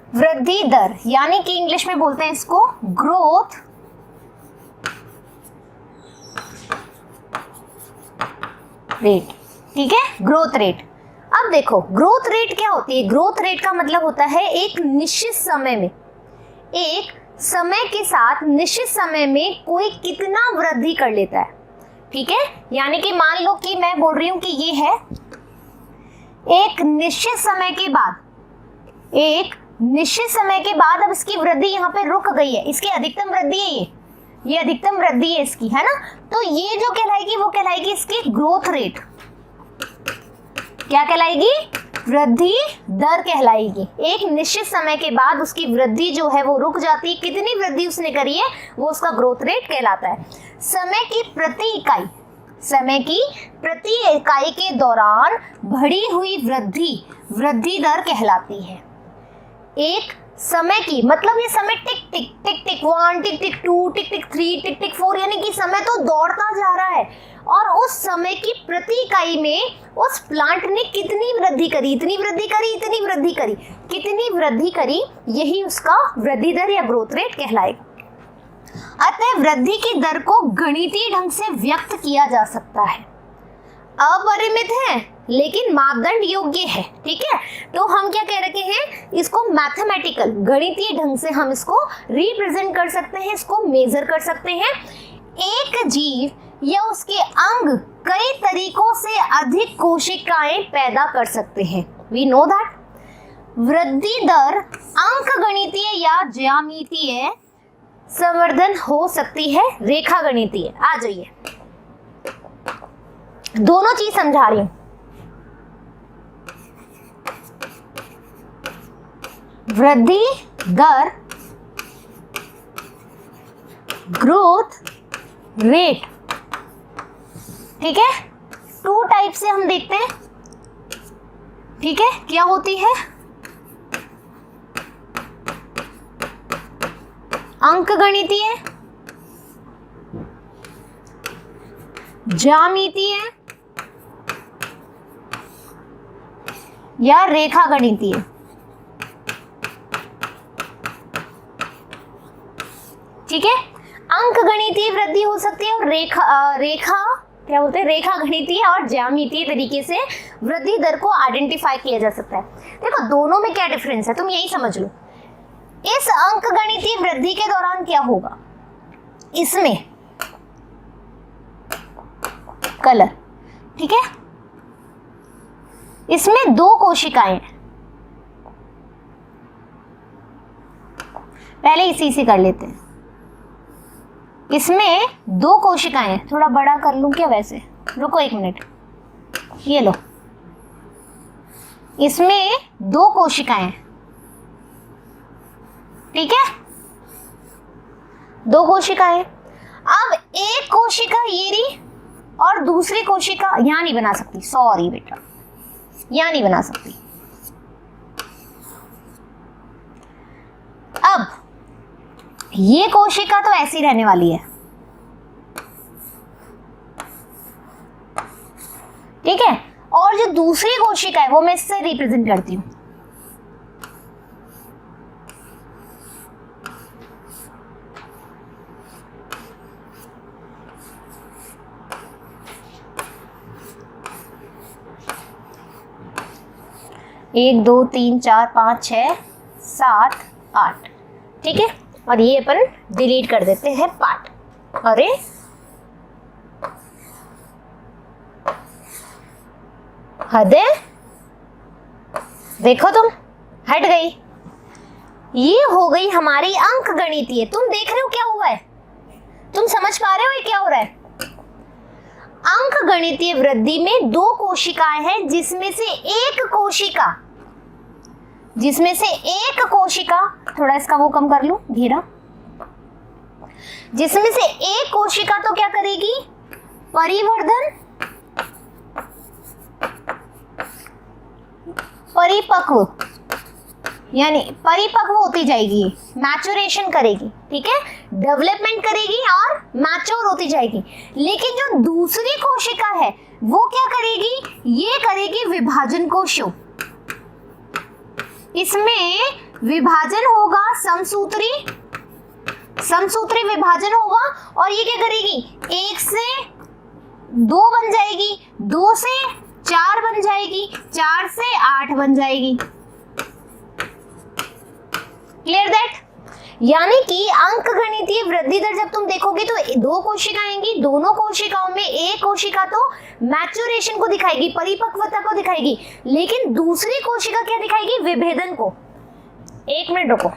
वृद्धि दर, यानी कि इंग्लिश में बोलते हैं इसको ग्रोथ रेट। ठीक है, ग्रोथ रेट। अब देखो ग्रोथ रेट क्या होती है। ग्रोथ रेट का मतलब होता है एक निश्चित समय में, एक समय के साथ निश्चित समय में कोई कितना वृद्धि कर लेता है। ठीक है, यानी कि मान लो कि मैं बोल रही हूं कि ये है एक निश्चित समय के बाद, एक निश्चित समय के बाद अब इसकी वृद्धि यहाँ पे रुक गई है, इसकी अधिकतम वृद्धि है, ये अधिकतम वृद्धि है इसकी, है ना। तो ये जो कहलाएगी वो कहलाएगी इसकी ग्रोथ रेट। क्या कहलाएगी? वृद्धि दर कहलाएगी। एक निश्चित समय के बाद उसकी वृद्धि जो है वो रुक जाती है, कितनी वृद्धि उसने करी है वो उसका ग्रोथ रेट कहलाता है। समय की प्रति इकाई, समय की प्रति इकाई के दौरान बढ़ी हुई वृद्धि वृद्धि दर कहलाती है। एक समय की मतलब ये समय टिक टिक टिक टिक 1 टिक टिक 2 टिक टिक 3 टिक टिक 4, यानी कि समय तो दौड़ता जा रहा है और उस समय की प्रति इकाई में उस प्लांट ने कितनी वृद्धि करी, इतनी वृद्धि करी, इतनी वृद्धि करी, कितनी वृद्धि करी, यही उसका वृद्धि दर या ग्रोथ रेट कहलाएगा। अतः वृद्धि की दर को गणितीय ढंग से व्यक्त किया जा सकता है। अपरिमित है लेकिन मापदंड योग्य है। ठीक है, तो हम क्या कह रखे हैं, इसको मैथमेटिकल गणितीय ढंग से हम इसको रिप्रेजेंट कर सकते हैं, इसको मेजर कर सकते हैं। एक जीव या उसके अंग कई तरीकों से अधिक कोशिकाएं पैदा कर सकते हैं। वी नो दैट वृद्धि दर अंक गणितीय या ज्यामितीय संवर्धन हो सकती है, रेखा गणितीय। आ जाइए, दोनों चीज समझा रही हूं। वृद्धि दर ग्रोथ रेट, ठीक है, 2 टाइप से हम देखते हैं। ठीक है, क्या होती है? अंक गणितीय, ज्यामितीय या रेखा गणितीय। ठीक है, अंक गणितीय वृद्धि हो सकती है और रेखा क्या बोलते हैं, रेखा गणितीय और ज्यामितीय तरीके से वृद्धि दर को आइडेंटिफाई किया जा सकता है। देखो दोनों में क्या डिफरेंस है, तुम यही समझ लो। इस अंक गणितीय वृद्धि के दौरान क्या होगा, इसमें कलर, ठीक है, इसमें 2 कोशिकाएं, पहले इसी से कर लेते हैं। इसमें 2 कोशिकाएं, थोड़ा बड़ा कर लूं क्या वैसे, रुको 1 मिनट, ये लो, इसमें 2 कोशिकाएं, ठीक है, 2 कोशिकाएं। अब एक कोशिका ये रही और दूसरी कोशिका यहां नहीं बना सकती, सॉरी बेटा, यहां नहीं बना सकती। अब ये कोशिका तो ऐसी रहने वाली है, ठीक है, और जो दूसरी कोशिका है वो मैं इससे रिप्रेजेंट करती हूं। एक 2 3 4 5 6 7 8, ठीक है, और ये अपन डिलीट कर देते हैं पार्ट। अरे हदे, देखो तुम, हट गई। ये हो गई हमारी अंक गणितीय। तुम देख रहे हो क्या हुआ है, तुम समझ पा रहे हो ये क्या हो रहा है? अंक गणितीय वृद्धि में 2 कोशिकाएं हैं, जिसमें से एक कोशिका, थोड़ा इसका वो कम कर लूं घेरा, जिसमें से एक कोशिका तो क्या करेगी, परिवर्धन, परिपक्व, यानी परिपक्व होती जाएगी, मैच्योरेशन करेगी, ठीक है, डेवलपमेंट करेगी और मैच्योर होती जाएगी। लेकिन जो दूसरी कोशिका है वो क्या करेगी, ये करेगी विभाजन को शो, इसमें विभाजन होगा समसूत्री विभाजन होगा, और ये क्या करेगी, 1 से 2 बन जाएगी, 2 से 4 बन जाएगी, 4 से 8 बन जाएगी। Clear that? यानी कि अंकगणितीय वृद्धि दर जब तुम देखोगे तो 2 कोशिकाएं आएंगी, दोनों कोशिकाओं में एक कोशिका तो मैच्योरेशन को दिखाएगी, परिपक्वता को दिखाएगी, लेकिन दूसरी कोशिका क्या दिखाएगी, विभेदन को। 1 मिनट रुको।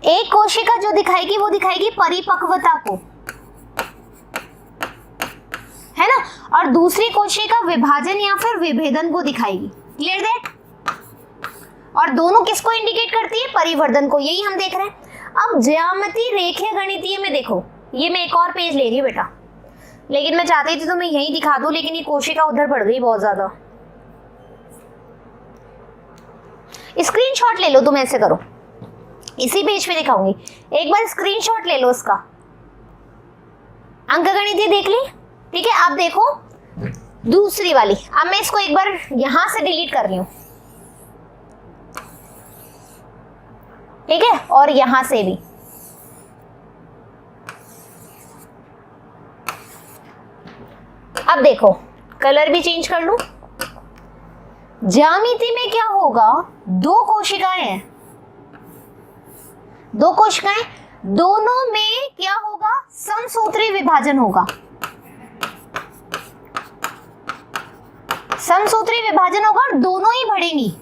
एक कोशिका जो दिखाएगी वो दिखाएगी परिपक्वता को, है ना, और दूसरी कोशिका विभाजन या फिर विभेदन को दिखाएगी। Clear that? और दोनों किसको इंडिकेट करती है, परिवर्धन को। यही हम देख रहे हैं। अब ज्यामिति रेखीय गणितीय में देखो, ये मैं एक और पेज ले रही हूँ बेटा, लेकिन मैं चाहती थी तो मैं यही दिखा दूं, लेकिन ये कोशिका उधर बढ़ गई बहुत ज्यादा। स्क्रीनशॉट ले लो, तुम ऐसे करो, इसी पेज पे दिखाऊंगी, एक बार स्क्रीनशॉट ले लो उसका। अंकगणितीय देख ली, ठीक है। अब देखो दूसरी वाली, अब मैं इसको एक बार यहां से डिलीट कर रही हूं, ठीक है, और यहां से भी। अब देखो कलर भी चेंज कर लूं। ज्यामिति में क्या होगा, 2 कोशिकाएं हैं, 2 कोशिकाएं, दोनों में क्या होगा, समसूत्री विभाजन होगा। समसूत्री विभाजन होगा और दोनों ही बढ़ेंगी,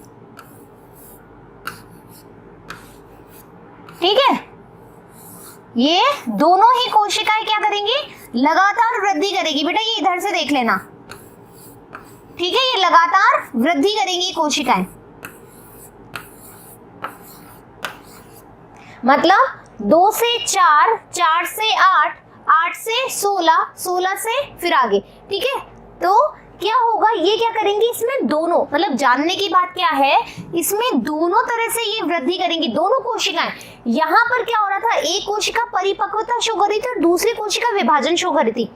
ठीक है। ये दोनों ही कोशिकाएं क्या करेंगी, लगातार वृद्धि करेगी। बेटा ये इधर से देख लेना, ठीक है, ये लगातार वृद्धि करेंगी कोशिकाएं, मतलब 2 से 4, 4 से 8, 8 से 16, 16 से फिर आगे, ठीक है। तो क्या होगा, ये क्या करेंगी, इसमें दोनों, मतलब जानने की बात क्या है, इसमें दोनों तरह से ये वृद्धि करेंगी, दोनों कोशिकाएं। यहाँ पर क्या हो रहा था, एक कोशिका परिपक्वता शो कर रही थी और दूसरी कोशिका विभाजन शो कर रही थी।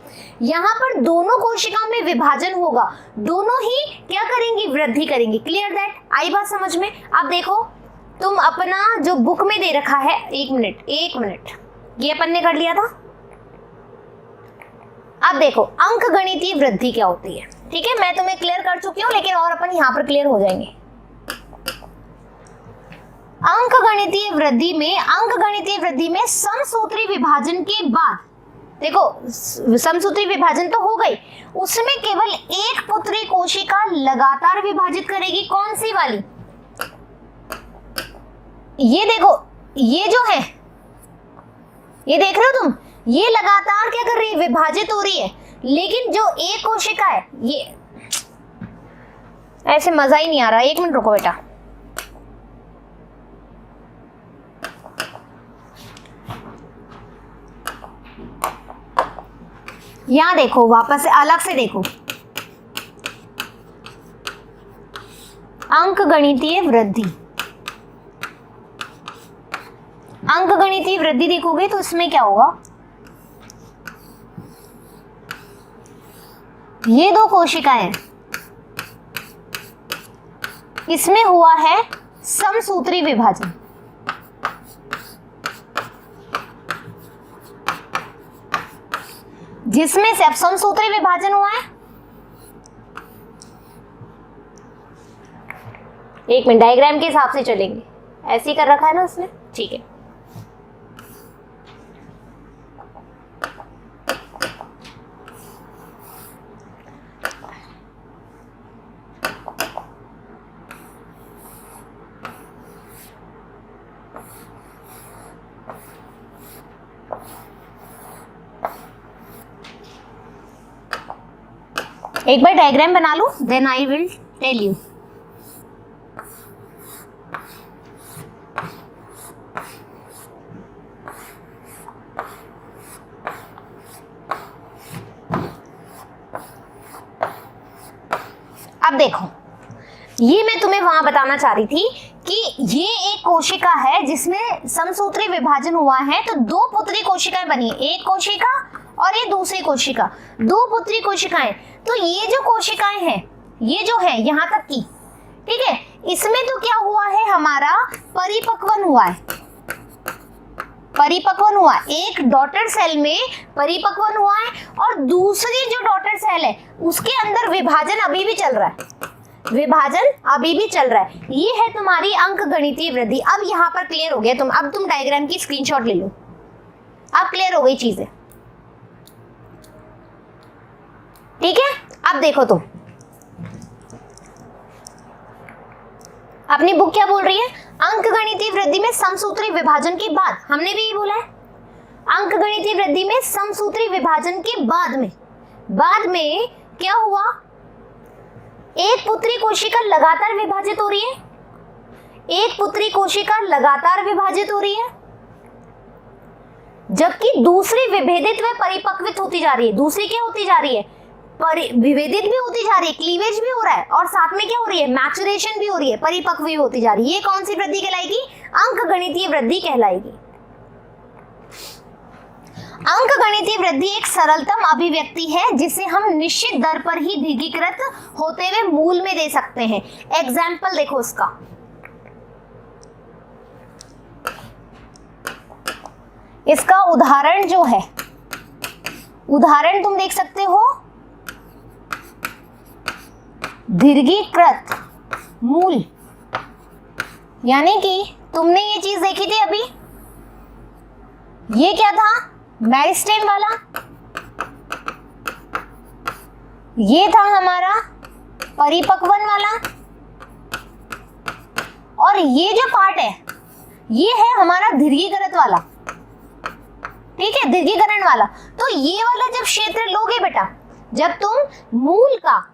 यहाँ पर दोनों कोशिकाओं में विभाजन होगा, दोनों ही क्या करेंगी, वृद्धि करेंगी। Clear that? आई बात समझ में? अब देखो तुम अपना जो बुक में दे रखा है, 1 मिनट, ये अपन ने कर लिया था। अब देखो अंकगणितीय वृद्धि क्या होती है, ठीक है, मैं तुम्हें क्लियर कर चुकी हूं, लेकिन और अपन यहां पर क्लियर हो जाएंगे। अंकगणितीय वृद्धि में समसूत्री विभाजन के बाद, देखो समसूत्री विभाजन तो हो गई, उसमें केवल एक पुत्री कोशिका लगातार विभाजित करेगी। कौन सी वाली, ये देखो, ये जो है, ये देख रहे हो तुम, ये लगातार क्या कर रही है, विभाजित हो रही है। लेकिन जो एक कोशिका है, ये ऐसे मजा ही नहीं आ रहा। 1 मिनट रुको बेटा, यहां देखो, वापस से अलग से देखो, अंकगणितीय वृद्धि देखोगे तो इसमें क्या होगा, ये 2 कोशिकाएं, इसमें हुआ है समसूत्री विभाजन। जिसमें से अब समसूत्री विभाजन हुआ है, 1 मिनट, डायग्राम के हिसाब से चलेंगे, ऐसे ही कर रखा है ना उसने, ठीक है। एक बार डायग्राम बना लो, then I will tell you. अब देखो, ये मैं तुम्हें वहां बताना चाह रही थी कि ये एक कोशिका है जिसमें समसूत्री विभाजन हुआ है, तो 2 पुत्री कोशिकाएं बनी, एक कोशिका और ये दूसरी कोशिका, 2 पुत्री कोशिकाएं। तो ये जो कोशिकाएं हैं, ये जो है यहाँ तक की, ठीक है, इसमें तो क्या हुआ है, हमारा परिपक्वन हुआ है, परिपक्वन हुआ, एक डॉटर सेल में परिपक्वन हुआ है और दूसरी जो डॉटर सेल है उसके अंदर विभाजन अभी भी चल रहा है, विभाजन अभी भी चल रहा है। ये है तुम्हारी अंकगणितीय वृद्धि। अब यहाँ पर क्लियर हो गया, अब तुम डायग्राम की स्क्रीनशॉट ले लो, अब क्लियर हो गई चीजें, ठीक है। अब देखो तुम अपनी बुक क्या बोल रही है, अंकगणितीय वृद्धि में समसूत्री विभाजन के बाद, हमने भी ये बोला है, अंकगणितीय वृद्धि में समसूत्री विभाजन के बाद में क्या हुआ, एक पुत्री कोशिका लगातार विभाजित हो रही है, एक पुत्री कोशिका लगातार विभाजित हो रही है, जबकि दूसरी विभेदित व परिपक्वित होती जा रही है। दूसरी क्या होती जा रही है, विभेदित भी होती जा रही है, क्लीवेज भी हो रहा है और साथ में क्या हो रही है, मैचुरेशन भी हो रही है, परिपक्व भी होती जा रही है। ये कौन सी वृद्धि कहलाएगी, अंकगणितीय वृद्धि कहलाएगी। अंकगणितीय वृद्धि एक सरलतम अभिव्यक्ति है जिसे हम निश्चित दर पर ही दीर्घीकृत होते हुए मूल में दे सकते हैं। एग्जाम्पल देखो उसका, इसका उदाहरण जो है, उदाहरण तुम देख सकते हो, दीर्घीकृत मूल, यानी कि तुमने ये चीज देखी थी अभी, ये क्या था, मेरिस्टेम वाला, ये था हमारा परिपक्वन वाला, और ये जो पार्ट है ये है हमारा दीर्घीकृत वाला, ठीक है, दीर्घीकरण वाला। तो ये वाला जब क्षेत्र लोगे बेटा, जब तुम मूल का,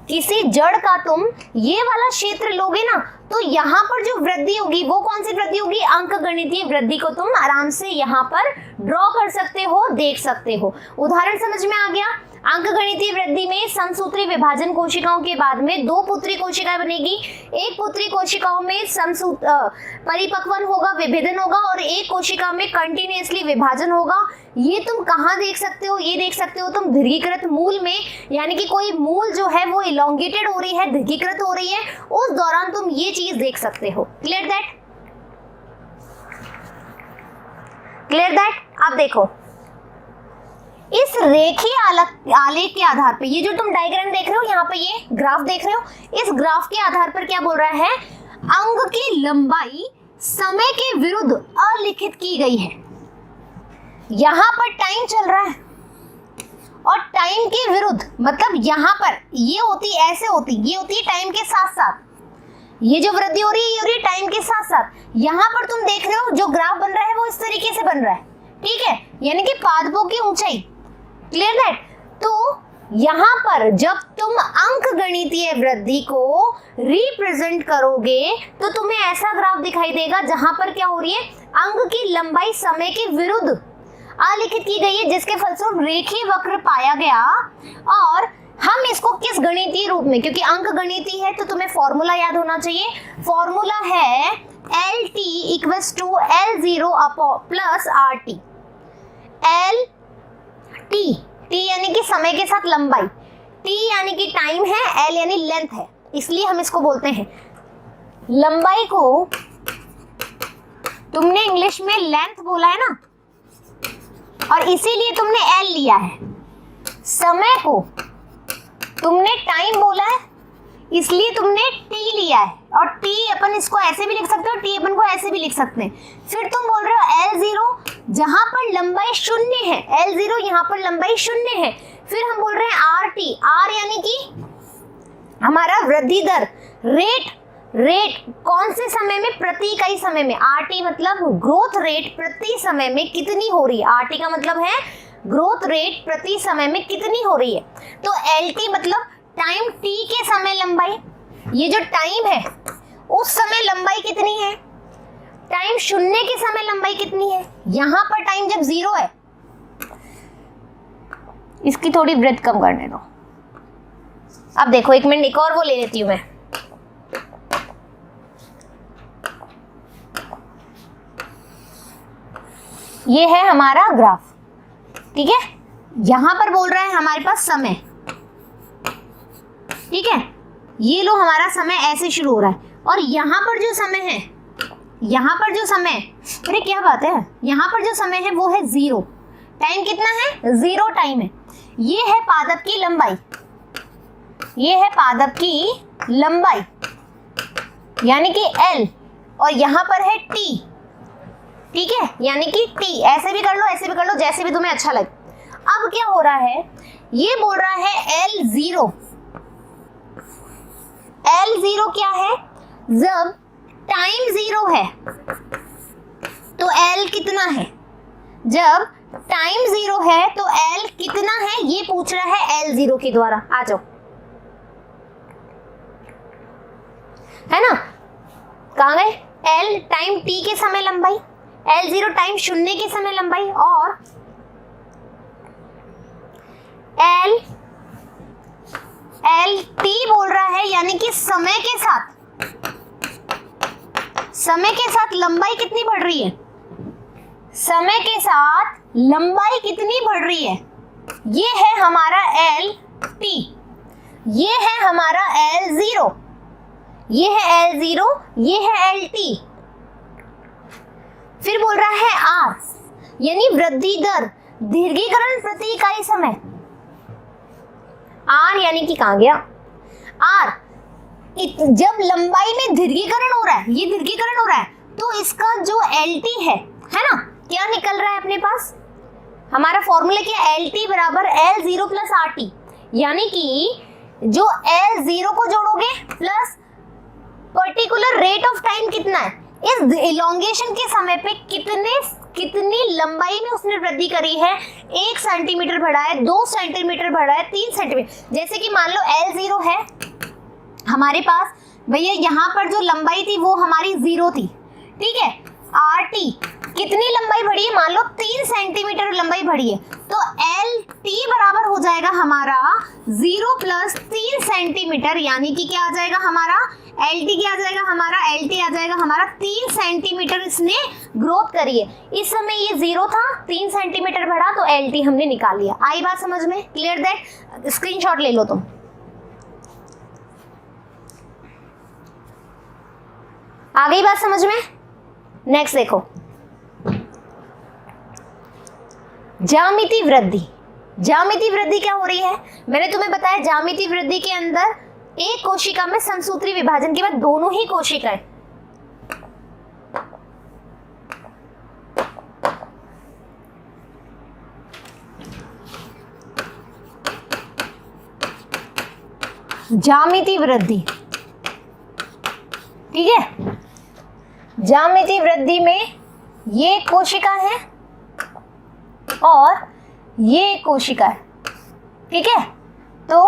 किसी जड़ का तुम ये वाला क्षेत्र लोगे ना, तो यहाँ पर जो वृद्धि होगी वो कौन सी वृद्धि होगी, अंकगणितीय वृद्धि को तुम आराम से यहाँ पर ड्रॉ कर सकते हो, देख सकते हो। उदाहरण समझ में आ गया। अंकगणितीय वृद्धि में समसूत्री विभाजन कोशिकाओं के बाद में दो पुत्री कोशिकाएं बनेगी, एक पुत्री कोशिकाओं में परिपक्वन होगा, विभेदन होगा, और एक कोशिका में कंटिन्यूअसली विभाजन होगा। ये तुम कहाँ देख सकते हो, ये देख सकते हो तुम दीर्घीकृत मूल में, यानी कि कोई मूल जो है वो इलोंगेटेड हो रही है, दीर्घीकृत हो रही है, उस दौरान तुम ये चीज देख सकते हो। Clear that, clear that. अब देखो इस रेखीय आलेख के आधार पे, ये जो तुम डायग्राम देख रहे हो, यहाँ पे ये ग्राफ देख रहे हो, इस ग्राफ के आधार पर क्या बोल रहा है, अंग की लंबाई समय के विरुद्ध अलिखित की गई है। यहाँ पर टाइम चल रहा है और टाइम के विरुद्ध, मतलब यहाँ पर ये होती, ऐसे होती, ये होती है टाइम के साथ साथ, ये जो वृद्धि हो रही है ये हो रही है टाइम के साथ साथ। यहाँ पर तुम देख रहे हो जो ग्राफ बन रहा है वो इस तरीके से बन रहा है, ठीक है, यानी कि पादपों की ऊंचाई। Clear that. तो यहाँ पर जब तुम अंकगणितीय वृद्धि को रिप्रेजेंट करोगे तो तुम्हें ऐसा ग्राफ दिखाई देगा जहां पर क्या हो रही है, अंग की लंबाई समय के विरुद्ध अलिखित की गई है, जिसके फलस्वरूप रेखीय वक्र पाया गया। और हम इसको किस गणितीय रूप में, क्योंकि अंक गणितीय है तो तुम्हें फॉर्मूला याद होना चाहिए। फॉर्मूला है LT equals to L0 plus RT। T यानी कि समय के साथ लंबाई, T यानी कि टाइम है, L यानी लेंथ है, इसलिए हम इसको बोलते हैं लंबाई को तुमने इंग्लिश में लेंथ बोला है ना, और इसीलिए तुमने L लिया है। समय को तुमने टाइम बोला है इसलिए तुमने T लिया है, और T अपन इसको ऐसे भी लिख सकते हो, T अपन को ऐसे भी लिख सकते हैं। फिर तुम बोल रहे हो L0 जहां पर लंबाई 0 है, L0 यहाँ पर लंबाई 0 है। फिर हम बोल रहे हैं RT, R यानी कि हमारा वृद्धि दर, रेट कौन से समय में, प्रति इकाई समय में। RT मतलब ग्रोथ रेट प्रति समय में कितनी हो रही है, RT का मतलब है ग्रोथ रेट प्रति समय में कितनी हो रही है। तो LT मतलब टाइम T के समय लंबाई, ये जो टाइम है उस समय लंबाई कितनी है, टाइम 0 के समय लंबाई कितनी है, यहां पर टाइम जब 0 है। इसकी थोड़ी ब्रेथ कम करने दो। अब देखो एक मिनट, एक और वो ले लेती हूं मैं। ये है हमारा ग्राफ, ठीक है, यहां पर बोल रहा है हमारे पास समय, ठीक है, ये लो हमारा समय ऐसे शुरू हो रहा है और यहाँ पर जो समय है, यहाँ पर जो समय, अरे क्या बात है, यहाँ पर जो समय है वो है 0। टाइम कितना है? 0 टाइम है। ये है पादप की लंबाई, ये है पादप की लंबाई यानी कि L, और यहाँ पर है T, ठीक है, यानी कि T। ऐसे भी कर लो, ऐसे भी कर लो, जैसे भी तुम्हें अच्छा लगे। अब क्या हो रहा है, ये बोल रहा है L0। L0 क्या है? जब टाइम 0 है तो L कितना है? जब टाइम 0 है तो L कितना है, ये पूछ रहा है L0 के द्वारा। आ जाओ, है ना, कहाँ गए? L टाइम t के समय लंबाई, L0 टाइम 0 के समय लंबाई, और L t बोल रहा है यानी कि समय के साथ लंबाई कितनी बढ़ रही है, समय के साथ लंबाई कितनी बढ़ रही है। ये है हमारा L t, ये है हमारा L0, ये है L0, ये है L t। फिर बोल रहा है R यानी वृद्धि दर, दीर्घीकरण प्रति इकाई समय। R यानी कि कहां गया R? जब लंबाई में दीर्घीकरण हो रहा है, ये दीर्घीकरण हो रहा है, तो इसका जो LT है ना, क्या निकल रहा है अपने पास? हमारा फॉर्मूला क्या? LT बराबर L0 प्लस RT, यानी कि जो L0 को जोड़ोगे plus particular rate of time कितना है, इस इलोंगेशन के समय पे कितनी लंबाई में उसने वृद्धि करी है। 1 सेंटीमीटर बढ़ा है, 2 सेंटीमीटर बढ़ा है, 3 सेंटीमीटर। जैसे कि मान लो L0 है हमारे पास, भैया यहाँ पर जो लंबाई थी वो हमारी 0 थी, ठीक है। RT कितनी लंबाई बढ़ी है? मान लो 3 सेंटीमीटर लंबाई बढ़ी है, तो LT बराबर हो जाएगा हमारा 0 प्लस 3 सेंटीमीटर, यानी कि क्या आ जाएगा हमारा LT, क्या आ जाएगा हमारा LT आ जाएगा हमारा 3 सेंटीमीटर इसने ग्रोथ करी है। इस समय ये 0 था, 3 सेंटीमीटर बढ़ा तो LT हमने निकाल लिया। आई बात समझ में? Clear that? स्क्रीनशॉट ले लो तुम। आ गई बात समझ में? नेक्स्ट देखो, ज्यामितीय वृद्धि। ज्यामितीय वृद्धि क्या हो रही है? मैंने तुम्हें बताया ज्यामितीय वृद्धि के अंदर एक कोशिका में समसूत्री विभाजन के बाद दोनों ही कोशिकाएं ज्यामितीय वृद्धि, ठीक है। ज्यामितीय वृद्धि में ये कोशिका है और ये कोशिका है, ठीक है। तो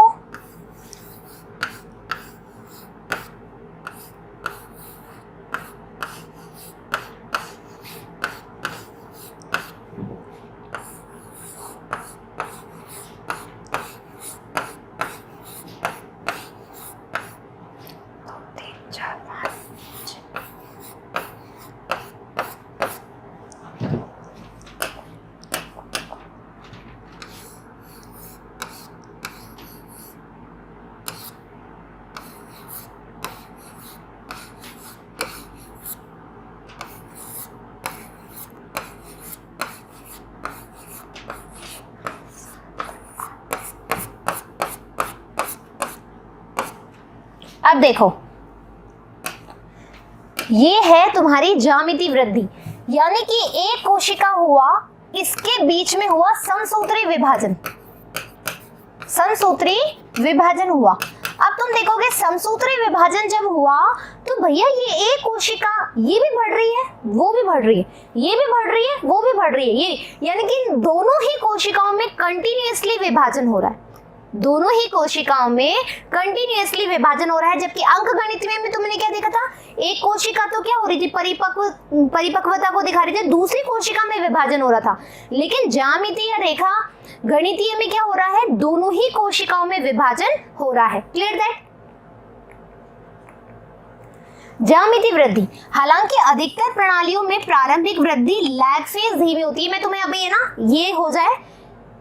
अब देखो, ये है तुम्हारी ज्यामितीय वृद्धि, यानी कि एक कोशिका हुआ, इसके बीच में हुआ समसूत्री विभाजन, समसूत्री विभाजन हुआ। अब तुम देखोगे समसूत्री विभाजन जब हुआ तो भैया ये एक कोशिका ये भी बढ़ रही है, वो भी बढ़ रही है, ये भी बढ़ रही है, वो भी बढ़ रही है, ये यानी कि दोनों ही कोशिकाओं में कंटिन्यूअसली विभाजन हो रहा है, दोनों ही कोशिकाओं में कंटिन्यूअसली विभाजन हो रहा है। जबकि अंकगणित में तुमने क्या देखा था, एक कोशिका तो क्या हो रही थी, परिपक्वता को दिखा रही थी, दूसरी कोशिका में विभाजन हो रहा था। लेकिन ज्यामितीय रेखा गणितीय में क्या हो रहा है, दोनों ही कोशिकाओं में विभाजन हो रहा है। Clear that? ज्यामितीय वृद्धि, हालांकि अधिकतर प्रणालियों में प्रारंभिक वृद्धि लैग फेज धीमी होती है। मैं तुम्हें अभी है ना ये हो जाए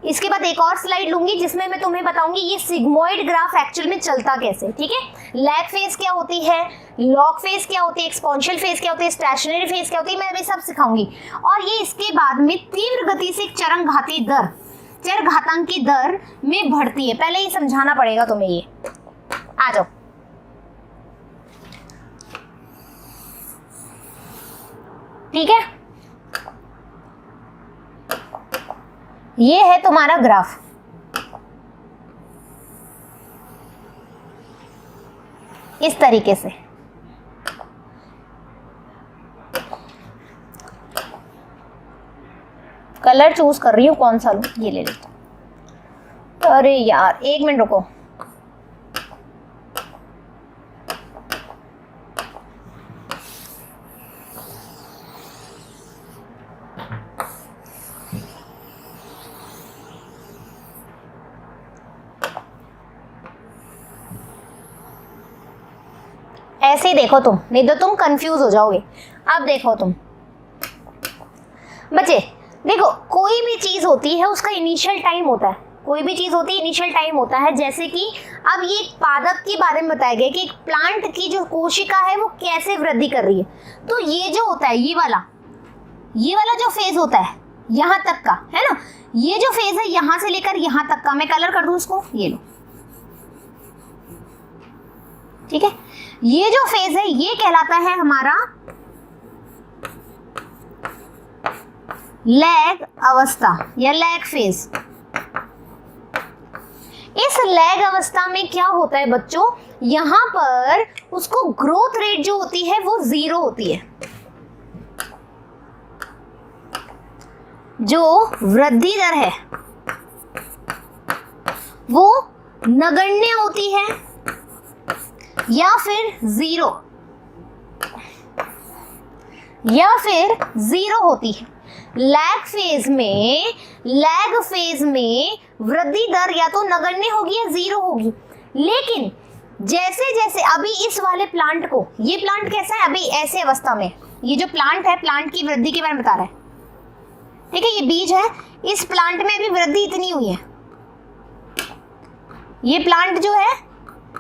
इसके बाद एक और स्लाइड लूंगी जिसमें मैं तुम्हें बताऊंगी ये सिग्मोइड ग्राफ एक्चुअल में चलता कैसे, ठीक है। लैग फेज क्या होती है, लॉग फेज क्या होती है, एक्सपोनेंशियल फेज क्या होती है, स्टेशनरी फेज क्या होती है, मैं अभी सब सिखाऊंगी। और ये इसके बाद में तीव्र गति से चरघातांकी दर में बढ़ती है। पहले ये समझाना पड़ेगा तुम्हें, ये आ जाओ। ठीक है, ये है तुम्हारा ग्राफ। इस तरीके से कलर चूज कर रही हूँ, कौन सा लूं, ये ले लेता हूं। अरे यार एक मिनट रुको, ऐसे ही देखो तुम, नहीं तो तुम कंफ्यूज हो जाओगे। अब देखो तुम बच्चे, देखो कोई भी चीज होती है उसका इनिशियल टाइम होता है, कोई भी चीज होती है इनिशियल टाइम होता है। जैसे कि अब ये पादप के बारे में बताया गया कि एक प्लांट की जो कोशिका है वो कैसे वृद्धि कर रही है। तो ये जो होता है ये वाला जो फेज होता है यहाँ तक का, है ना, ये जो फेज है यहाँ से लेकर यहाँ तक का, मैं कलर कर दूं इसको, ये लो, ठीक है। ये जो फेज है ये कहलाता है हमारा लैग अवस्था या लैग फेज। इस लैग अवस्था में क्या होता है बच्चों, यहां पर उसको ग्रोथ रेट जो होती है वो 0 होती है, जो वृद्धि दर है वो नगण्य होती है या फिर 0 होती है। लैग फेज में वृद्धि दर या तो नगण्य होगी या 0 होगी। लेकिन जैसे जैसे अभी इस वाले प्लांट को, ये प्लांट कैसा है अभी ऐसे अवस्था में, ये जो प्लांट है प्लांट की वृद्धि के बारे में बता रहा है, ठीक है। ये बीज है, इस प्लांट में अभी वृद्धि इतनी हुई है, ये प्लांट जो है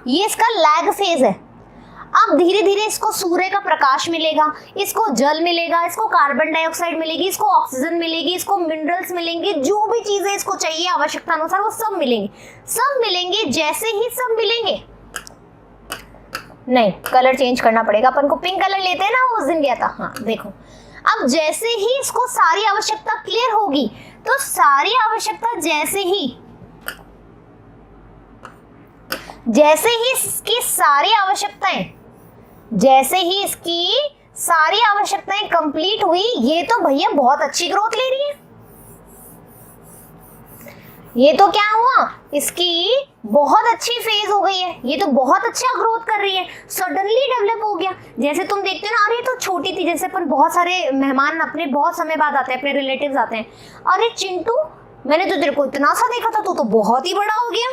ये इसका लैग फेज है। अब धीरे धीरे इसको सूर्य का प्रकाश मिलेगा, इसको जल मिलेगा, इसको कार्बन डाइऑक्साइड मिलेगी, इसको ऑक्सीजन मिलेगी, इसको मिनरल्स मिलेंगे, जो भी चीजें इसको चाहिए आवश्यकता अनुसार वो सब मिलेंगे। जैसे ही सब मिलेंगे, नहीं कलर चेंज करना पड़ेगा, अपन को पिंक कलर लेते हैं ना, उस दिन गया था। हाँ देखो, अब जैसे ही इसको सारी आवश्यकता क्लियर होगी, तो सारी आवश्यकता जैसे ही इसकी सारी आवश्यकताएं कंप्लीट हुई, ये तो भैया बहुत अच्छी ग्रोथ ले रही है। ये तो क्या हुआ, इसकी बहुत अच्छी फेज हो गई है, ये तो बहुत अच्छा ग्रोथ कर रही है, सडनली डेवलप हो गया। जैसे तुम देखते हो ना, अरे तो छोटी थी, जैसे अपन बहुत सारे मेहमान अपने बहुत समय बाद आते हैं, अपने रिलेटिव्स आते हैं, अरे चिंटू मैंने तो तेरे को इतना सा देखा था, तू तो बहुत ही बड़ा हो गया।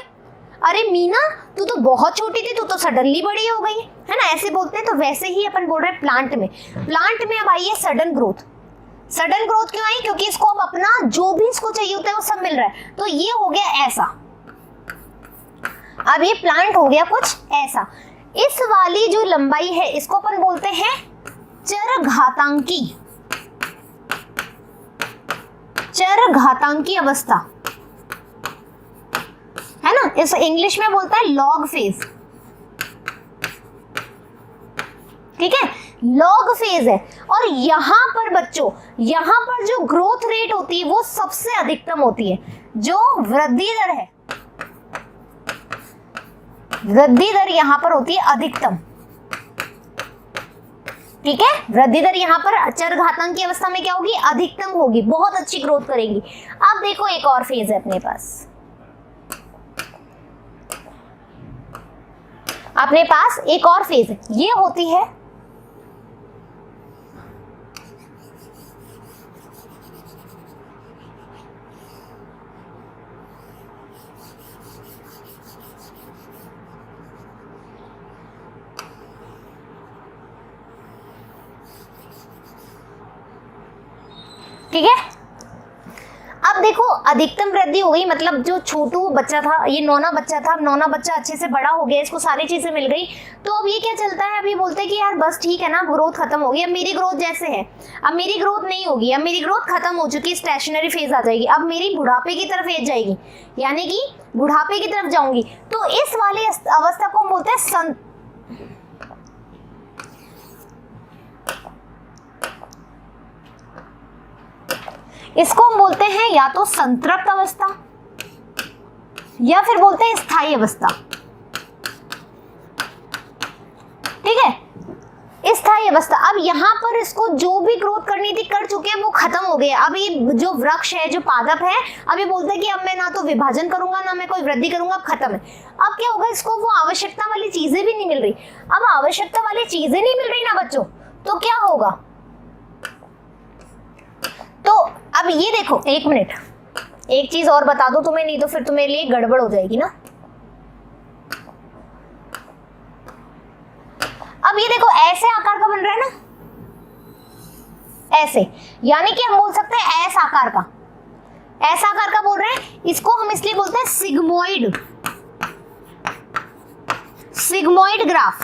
अरे मीना तू तो बहुत छोटी थी, तू तो सडनली बड़ी हो गई, है ना, ऐसे बोलते हैं। तो वैसे ही अपन बोल रहे हैं प्लांट में अब आई है सडन ग्रोथ क्यों आई, क्योंकि इसको अब अपना जो भी इसको चाहिए होता है वो सब मिल रहा है। तो ये हो गया ऐसा, अब ये प्लांट हो गया कुछ ऐसा। इस वाली जो लंबाई है इसको अपन बोलते हैं चरघातांकी अवस्था, है ना, इस इंग्लिश में बोलता है लॉग फेज, ठीक है, लॉग फेज है। और यहाँ पर बच्चों, यहाँ पर जो ग्रोथ रेट होती है वो सबसे अधिकतम होती है, जो वृद्धि दर है, वृद्धि दर यहाँ पर होती है अधिकतम, ठीक है। वृद्धि दर यहाँ पर चरघातांकी अवस्था में क्या होगी, अधिकतम होगी, बहुत अच्छी ग्रोथ करेगी। अब देखो एक और फेज है अपने पास एक और फेज है, ये होती है ठीक है। अब अब देखो अधिकतम वृद्धि हो गई, मतलब जो छोटू बच्चा था, ये नौना बच्चा था, अब नौना बच्चा अच्छे से बड़ा हो गया, इसको सारी चीजें मिल गई। तो अब ये क्या चलता है, अब ये बोलते हैं कि यार बस ठीक है ना, ग्रोथ खत्म हो गई, अब मेरी ग्रोथ जैसे है, अब मेरी ग्रोथ नहीं होगी, अब मेरी ग्रोथ खत्म हो चुकी, स्टेशनरी फेज आ जाएगी, अब मेरी बुढ़ापे की तरफ एज जाएगी, यानी कि बुढ़ापे की तरफ जाऊंगी। तो इस वाली अवस्था को हम बोलते हैं इसको हम बोलते हैं या तो संतृप्त अवस्था या फिर बोलते हैं स्थायी अवस्था। ठीक है, स्थायी अवस्था। अब यहाँ पर इसको जो भी ग्रोथ करनी थी कर चुके हैं, वो खत्म हो गया। अब ये जो वृक्ष है, जो पादप है, अब ये बोलते हैं कि अब मैं ना तो विभाजन करूंगा ना मैं कोई वृद्धि करूंगा, अब खत्म है। अब क्या होगा, इसको वो आवश्यकता वाली चीजें भी नहीं मिल रही। अब आवश्यकता वाली चीजें नहीं मिल रही ना बच्चों, तो क्या होगा, तो अब ये देखो, एक मिनट, एक चीज और बता दो तुम्हें, नहीं तो फिर तुम्हारे लिए गड़बड़ हो जाएगी ना। अब ये देखो ऐसे आकार का बन रहा है ना, ऐसे, यानी कि हम बोल सकते हैं एस आकार का, एस आकार का बोल रहे हैं। इसको हम इसलिए बोलते हैं सिग्मोइड, सिग्मोइड ग्राफ।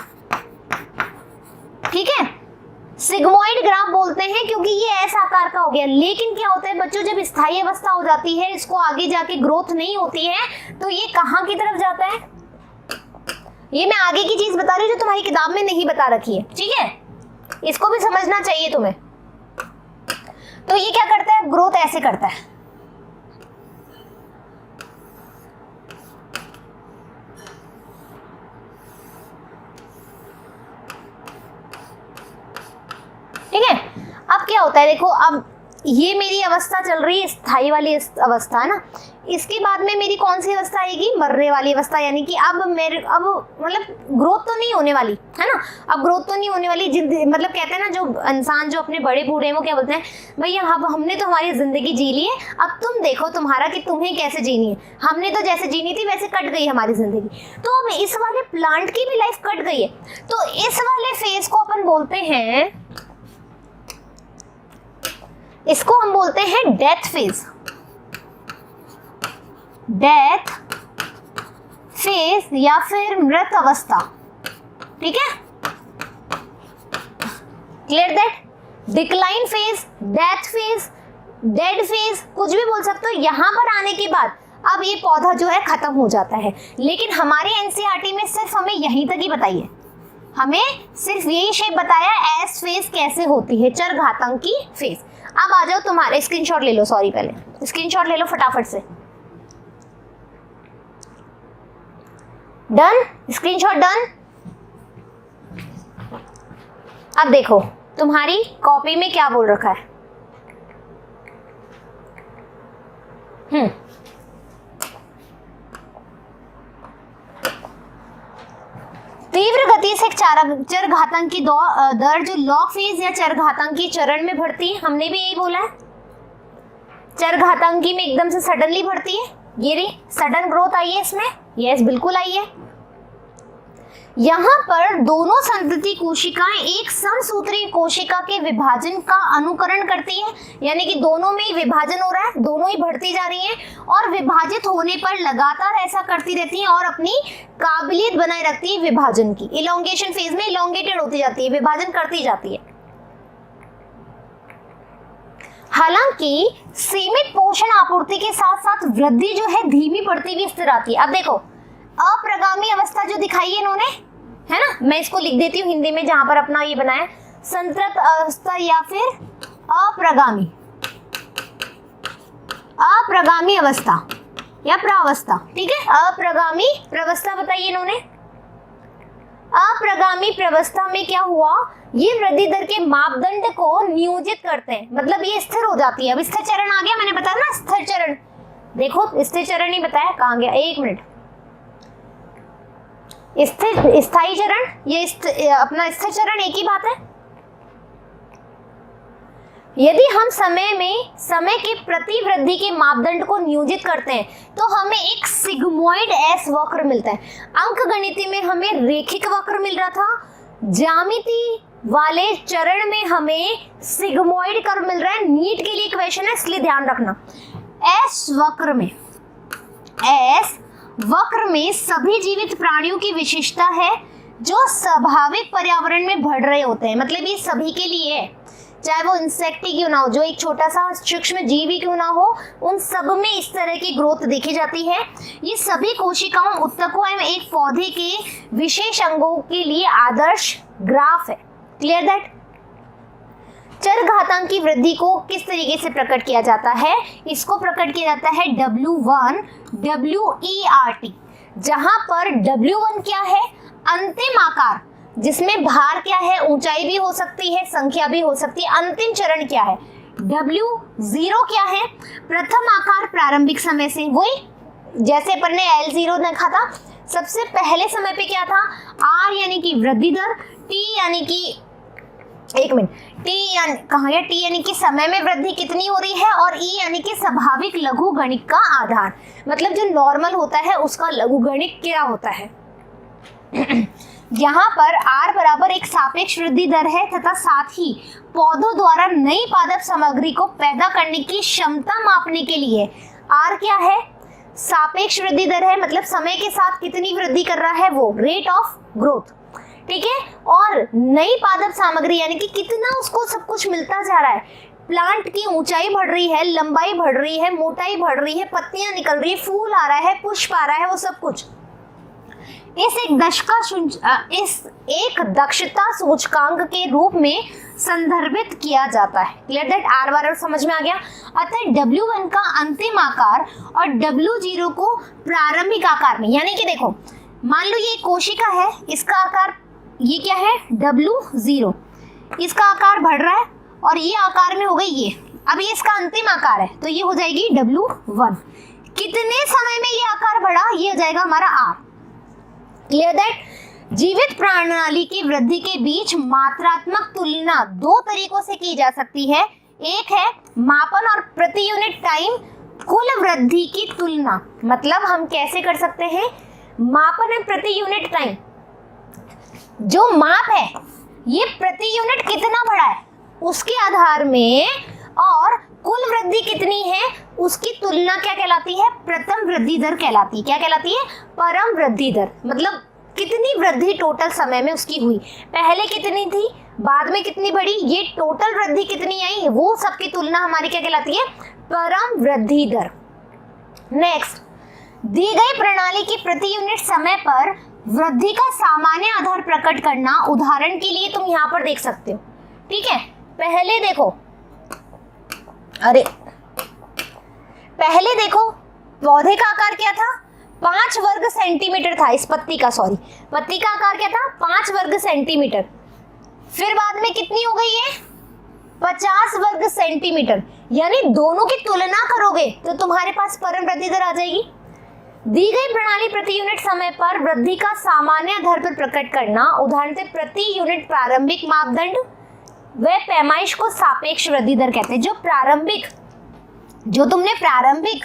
ठीक है, सिग्मोइड ग्राफ बोलते हैं क्योंकि ये ऐसा आकार का हो गया। लेकिन क्या होता है बच्चों, जब स्थायी अवस्था हो जाती है, इसको आगे जाके ग्रोथ नहीं होती है, तो ये कहाँ की तरफ जाता है, ये मैं आगे की चीज बता रही हूँ जो तुम्हारी किताब में नहीं बता रखी है। ठीक है, इसको भी समझना चाहिए तुम्हें। तो ये क्या करता है, ग्रोथ ऐसे करता है। ठीक है, अब क्या होता है देखो, अब ये मेरी अवस्था चल रही है, स्थायी वाली अवस्था है ना। इसके बाद में मेरी कौन सी अवस्था आएगी, मरने वाली अवस्था, यानी कि अब अब मतलब ग्रोथ तो नहीं होने वाली है ना, अब ग्रोथ तो नहीं होने वाली। मतलब कहते हैं ना, जो इंसान जो अपने बड़े बूढ़े हैं वो क्या बोलते हैं, भैया अब हमने तो हमारी जिंदगी जी ली है, अब तुम देखो तुम्हारा कि तुम्हें कैसे जीनी है, हमने तो जैसे जीनी थी वैसे कट गई हमारी जिंदगी। तो अब इस वाले प्लांट की भी लाइफ कट गई है, तो इस वाले फेज को अपन बोलते हैं, इसको हम बोलते हैं डेथ फेज, डेथ फेज या फिर मृत अवस्था। ठीक है, clear that, decline phase, death phase, dead phase, कुछ भी बोल सकते हो। यहां पर आने के बाद अब ये पौधा जो है खत्म हो जाता है। लेकिन हमारे एनसीईआरटी में सिर्फ हमें यहीं तक ही बताइए, हमें सिर्फ यही शेप बताया एस फेज कैसे होती है, चरघातांकी फेज। अब आ जाओ, तुम्हारे स्क्रीनशॉट ले लो, सॉरी पहले स्क्रीनशॉट ले लो फटाफट से। Done, screenshot done. अब देखो तुम्हारी कॉपी में क्या बोल रखा है, तीव्र गति से चरघातांकी दर जो लॉग फेज या चरघातांकी चरण में बढ़ती है, हमने भी यही बोला है, चरघातांकी में एकदम से सडनली बढ़ती है। ये रही सडन ग्रोथ आई है इसमें, यस बिल्कुल आई है। यहाँ पर दोनों संतति कोशिकाएं एक समसूत्री कोशिका के विभाजन का अनुकरण करती है, यानी कि दोनों में ही विभाजन हो रहा है, दोनों ही बढ़ती जा रही हैं और विभाजित होने पर लगातार ऐसा करती रहती हैं और अपनी काबिलियत बनाए रखती है विभाजन की। इलोंगेशन फेज में इलोंगेटेड होती जाती है, विभाजन करती जाती है। हालांकि सीमित पोषण आपूर्ति के साथ साथ वृद्धि जो है धीमी पड़ती हुई स्थिर आती है। अब देखो अप्रगामी अवस्था जो दिखाई है इन्होंने, है ना, मैं इसको लिख देती हूँ हिंदी में जहां पर अपना ये बनाया, संतृप्त अवस्था या फिर अप्रगामी, अप्रगामी अवस्था या प्रावस्था। ठीक है, अप्रगामी प्रावस्था बताइए इन्होंने। अप्रगामी प्रावस्था में क्या हुआ, ये वृद्धि दर के मापदंड को नियोजित करते हैं, मतलब ये स्थिर हो जाती है। अब स्थिर चरण आ गया, मैंने बताया ना स्थिर चरण, देखो स्थिर चरण नहीं बताया, कहाँ गया, एक मिनट, स्थिर स्थायी चरण, ये अपना स्थिर चरण एक ही बात है। यदि हम समय के प्रति वृद्धि के मापदंड को नियोजित करते हैं तो हमें एक सिग्मोइड एस वक्र मिलता है। अंकगणितीय में हमें रेखिक वक्र मिल रहा था, ज्यामिति वाले चरण में हमें सिग्मोइड कर्व मिल रहा है। नीट के लिए क्वेश्चन है इसलिए ध्यान रखना, एस वक्र में सभी जीवित प्राणियों की विशेषता है जो स्वाभाविक पर्यावरण में बढ़ रहे होते हैं। मतलब ये सभी के लिए है, चाहे वो इंसेक्ट ही क्यों ना हो, जो एक छोटा सा सूक्ष्म जीव ही क्यों ना हो, उन सब में इस तरह की ग्रोथ देखी जाती है। ये सभी कोशिकाओं, उत्तकों एवं एक पौधे के विशेष अंगों के लिए आदर्श ग्राफ है। Clear that? चरघातांक की वृद्धि को किस तरीके से प्रकट किया जाता है? इसको प्रकट किया जाता है W1 WERT, जहां पर W1 क्या है? अंतिम आकार, जिसमें भार क्या है? ऊंचाई भी हो सकती है, संख्या भी हो सकती है। अंतिम चरण क्या है? W0 क्या है? प्रथम आकार प्रारंभिक समय से, वही जैसे अपन ने L0 देखा था, सबसे पहले समय पे क्या था? R यानी कि वृद्धि दर, T यानी कि T यानी कि समय में वृद्धि कितनी हो रही है, और E यानी कि स्वाभाविक लघुगणिक का आधार, मतलब जो नॉर्मल होता है उसका लघुगणिक क्या होता है। यहाँ पर R बराबर एक सापेक्ष वृद्धि दर है तथा साथ ही पौधों द्वारा नई पादप सामग्री को पैदा करने की क्षमता मापने के लिए R क्या है? सापेक्ष वृद्धि दर है, मतलब समय के साथ कितनी वृद्धि कर रहा है वो, रेट ऑफ ग्रोथ। ठीक है, और नई पादप सामग्री यानी कि कितना उसको सब कुछ मिलता जा रहा है। प्लांट की ऊंचाई बढ़ रही है, लंबाई बढ़ रही है, मोटाई बढ़ रही है, पत्तियां निकल रही है, फूल आ रहा है, पुष्प आ रहा है, वो सब कुछ इस एक दक्षता सूचकांक के रूप में संदर्भित किया जाता है। Clear that? R बार समझ में आ गया। अतः W1 का अंतिम आकार और W0 को प्रारंभिक आकार में, यानी कि देखो मान लो ये कोशिका है, इसका आकार ये क्या है? W0, इसका आकार बढ़ रहा है और ये आकार में हो गई ये, अब ये इसका अंतिम आकार है तो ये हो जाएगी W1। कितने समय में ये आकार बढ़ा? ये हो जाएगा हमारा R। Clear that? जीवित प्रणाली की वृद्धि के बीच मात्रात्मक तुलना दो तरीकों से की जा सकती है। एक है मापन और प्रति यूनिट टाइम कुल वृद्धि की तुलना। मतलब हम कैसे कर सकते हैं? मापन है प्रति यूनिट टाइम, जो माप है ये प्रति यूनिट कितना बढ़ा है उसके आधार में, और कुल वृद्धि कितनी है उसकी तुलना क्या कहलाती है? प्रथम वृद्धि दर कहलाती है। क्या कहलाती है? परम वृद्धि दर। मतलब कितनी वृद्धि टोटल समय में उसकी हुई, पहले कितनी थी, बाद में कितनी बढ़ी, ये टोटल वृद्धि कितनी आई, वो सबकी तुलना हमारी क्या कहलाती है? परम वृद्धि दर। नेक्स्ट, दी गई प्रणाली की प्रति यूनिट समय पर वृद्धि का सामान्य आधार प्रकट करना। उदाहरण के लिए तुम यहाँ पर देख सकते हो। ठीक है, पहले देखो पौधे का आकार क्या था? 5 वर्ग सेंटीमीटर था। इस पत्ती का आकार क्या था? 5 वर्ग सेंटीमीटर। फिर बाद में कितनी हो गई है? 50 वर्ग सेंटीमीटर। यानी दोनों की तुलना करोगे तो तुम्हारे पास परम वृद्धि दर आ जाएगी। दी गई प्रणाली प्रति यूनिट समय पर वृद्धि का सामान्य आधार पर प्रकट करना। उदाहरण से प्रति यूनिट प्रारंभिक मापदंड व पैमाइश को सापेक्ष वृद्धि दर कहते हैं। जो तुमने प्रारंभिक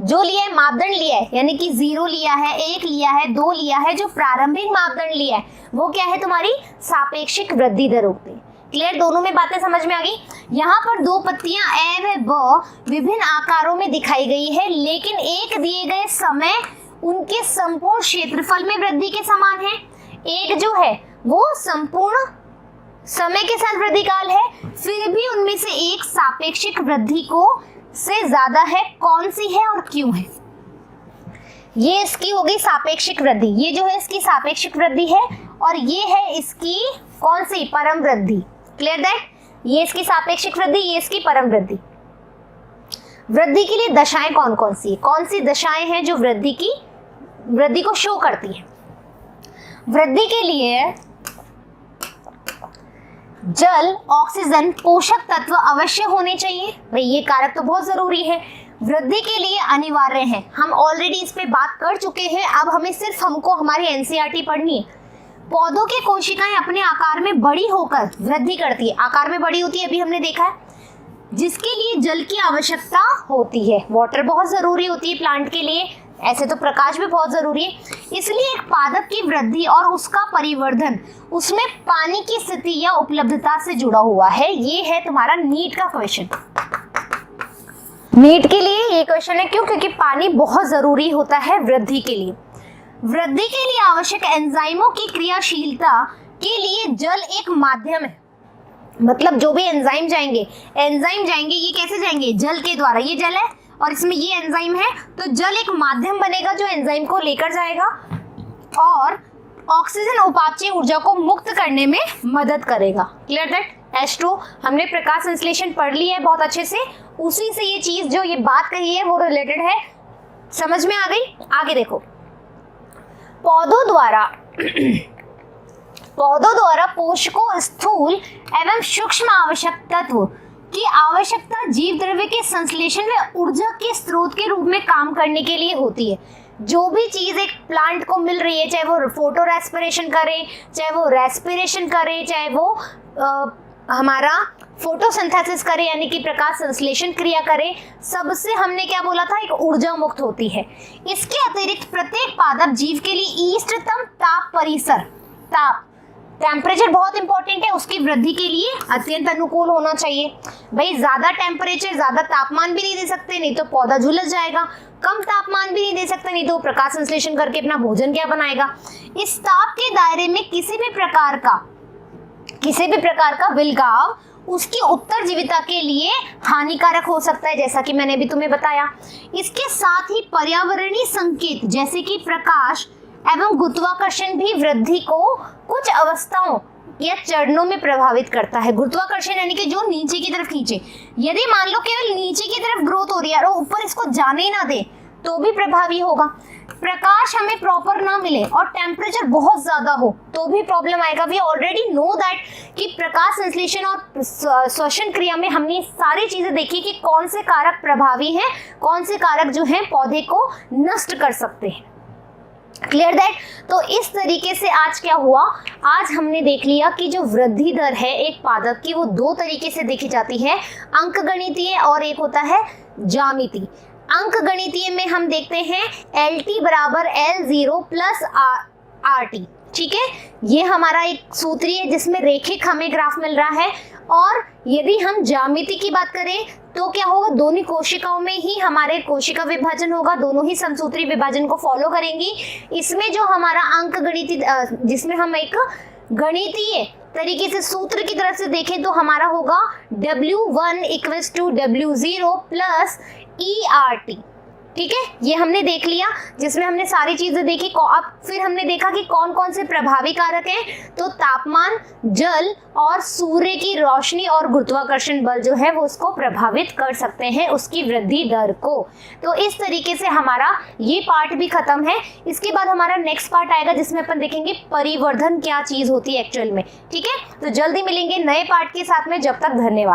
जो लिया है, मापदंड लिया है, यानी कि 0 लिया है, 1 लिया है, 2 लिया है, जो प्रारंभिक मापदंड लिया है वो क्या है? तुम्हारी सापेक्षिक वृद्धि दर होती है। क्लियर? दोनों में बातें समझ में आ गई। यहाँ पर दो पत्तियां ए व ब विभिन्न आकारों में दिखाई गई है, लेकिन एक दिए गए समय उनके संपूर्ण क्षेत्रफल में वृद्धि के समान है। एक जो है वो संपूर्ण समय के साथ वृद्धि काल है, फिर भी उनमें से एक सापेक्षिक वृद्धि को से ज्यादा है। कौन सी है और क्यों है? ये इसकी हो गई सापेक्षिक वृद्धि। ये जो है इसकी सापेक्षिक वृद्धि है और ये है इसकी कौन सी? परम वृद्धि। Clear that? ये इसकी सापेक्षिक वृद्धि, ये इसकी परम वृद्धि। वृद्धि के लिए दशाएं कौन कौन सी? कौन सी दशाएं हैं जो वृद्धि को शो करती है? वृद्धि के लिए जल, ऑक्सीजन, पोषक तत्व अवश्य होने चाहिए। भाई ये कारक तो बहुत जरूरी है, वृद्धि के लिए अनिवार्य है। हम ऑलरेडी इस पे बात कर चुके हैं, अब हमें सिर्फ हमारी एनसीईआरटी पढ़नी है। पौधों की कोशिकाएं अपने आकार में बड़ी होकर वृद्धि करती है। आकार में बड़ी होती है, अभी हमने देखा है, जिसके लिए जल की आवश्यकता होती है। वाटर बहुत जरूरी होती है प्लांट के लिए, ऐसे तो प्रकाश भी बहुत जरूरी है। इसलिए एक पादप की वृद्धि और उसका परिवर्धन उसमें पानी की स्थिति या उपलब्धता से जुड़ा हुआ है। ये है तुम्हारा नीट का क्वेश्चन। नीट के लिए ये क्वेश्चन है, क्यों? क्योंकि पानी बहुत जरूरी होता है वृद्धि के लिए। वृद्धि के लिए आवश्यक एंजाइमों की क्रियाशीलता के लिए जल एक माध्यम है। मतलब जो भी एंजाइम जाएंगे ये कैसे जाएंगे? जल के द्वारा। ये जल है और इसमें ये एंजाइम है, तो जल एक माध्यम बनेगा जो एंजाइम को लेकर जाएगा और ऑक्सीजन उपापचय ऊर्जा को मुक्त करने में मदद करेगा। Clear that? H2 हमने प्रकाश संश्लेषण पढ़ लिया है बहुत अच्छे से, उसी से ये चीज जो ये बात कही है वो रिलेटेड है। समझ में आ गई? आगे देखो, पौधों द्वारा पोषकों, स्थूल एवं सूक्ष्म आवश्यक तत्व की आवश्यकता जीव द्रव्य के संश्लेषण व ऊर्जा के स्रोत के रूप में काम करने के लिए होती है। जो भी चीज एक प्लांट को मिल रही है, चाहे वो फोटो रेस्पिरेशन करे, चाहे वो रेस्पिरेशन करे, चाहे वो हमारा फोटोसिंथेसिस करे यानी कि प्रकाश संश्लेषण क्रिया करे, सबसे हमने क्या बोला था? एक ऊर्जा मुक्त होती है। इसके अतिरिक्त प्रत्येक पादप जीव के लिए इष्टतम ताप परिसर, टेम्परेचर बहुत इंपॉर्टेंट है, उसकी वृद्धि के लिए अत्यंत अनुकूल होना चाहिए। भाई ज्यादा टेम्परेचर, ज्यादा तापमान भी नहीं दे सकते, नहीं तो पौधा झुलस जाएगा। कम तापमान भी नहीं दे सकते, नहीं तो प्रकाश संश्लेषण करके अपना भोजन क्या बनाएगा। इस ताप के दायरे में किसी भी प्रकार का विलगाव उसकी उत्तरजीविता के लिए हानिकारक हो सकता है, जैसा कि मैंने अभी तुम्हें बताया। इसके साथ ही पर्यावरणीय संकेत जैसे कि प्रकाश एवं गुरुत्वाकर्षण भी वृद्धि को कुछ अवस्थाओं या चरणों में प्रभावित करता है। गुरुत्वाकर्षण यानी कि जो नीचे की तरफ खींचे। यदि मान लो केवल नीचे की तरफ ग्रोथ हो रही है और ऊपर इसको जाने ही ना दे तो भी प्रभावी होगा। प्रकाश हमें प्रॉपर ना मिले और टेम्परेचर बहुत ज्यादा हो तो भी प्रॉब्लम आएगा। वी ऑलरेडी नो दैट कि प्रकाश संश्लेषण और श्वसन क्रिया में हमने सारी चीजें देखी कि कौन से कारक प्रभावी हैं, कौन से कारक जो हैं पौधे को नष्ट कर सकते हैं। Clear that? तो इस तरीके से आज क्या हुआ, आज हमने देख लिया कि जो वृद्धि दर है एक पादप की वो दो तरीके से देखी जाती है, अंकगणितीय और एक होता है ज्यामितीय। अंकगणितीय में हम देखते हैं LT बराबर L0 प्लस RT। ठीक है, ये हमारा एक सूत्री है जिसमें रेखिक हमें ग्राफ मिल रहा है। और यदि हम ज्यामिति की बात करें तो क्या होगा, दोनों कोशिकाओं में ही हमारे कोशिका विभाजन होगा, दोनों ही समसूत्री विभाजन को फॉलो करेंगी। इसमें जो हमारा अंकगणितीय, जिसमें हम एक गणितीय तरीके से सूत्र की तरफ से देखें तो हमारा होगा W1 equals to W0 plus ERT। ठीक है, ये हमने देख लिया जिसमें हमने सारी चीजें देखी। अब फिर हमने देखा कि कौन कौन से प्रभावी कारक हैं, तो तापमान, जल और सूर्य की रोशनी और गुरुत्वाकर्षण बल जो है वो उसको प्रभावित कर सकते हैं, उसकी वृद्धि दर को। तो इस तरीके से हमारा ये पार्ट भी खत्म है। इसके बाद हमारा नेक्स्ट पार्ट आएगा जिसमें अपन देखेंगे परिवर्धन क्या चीज होती है एक्चुअल में। ठीक है, तो जल्दी मिलेंगे नए पार्ट के साथ में। जब तक धन्यवाद।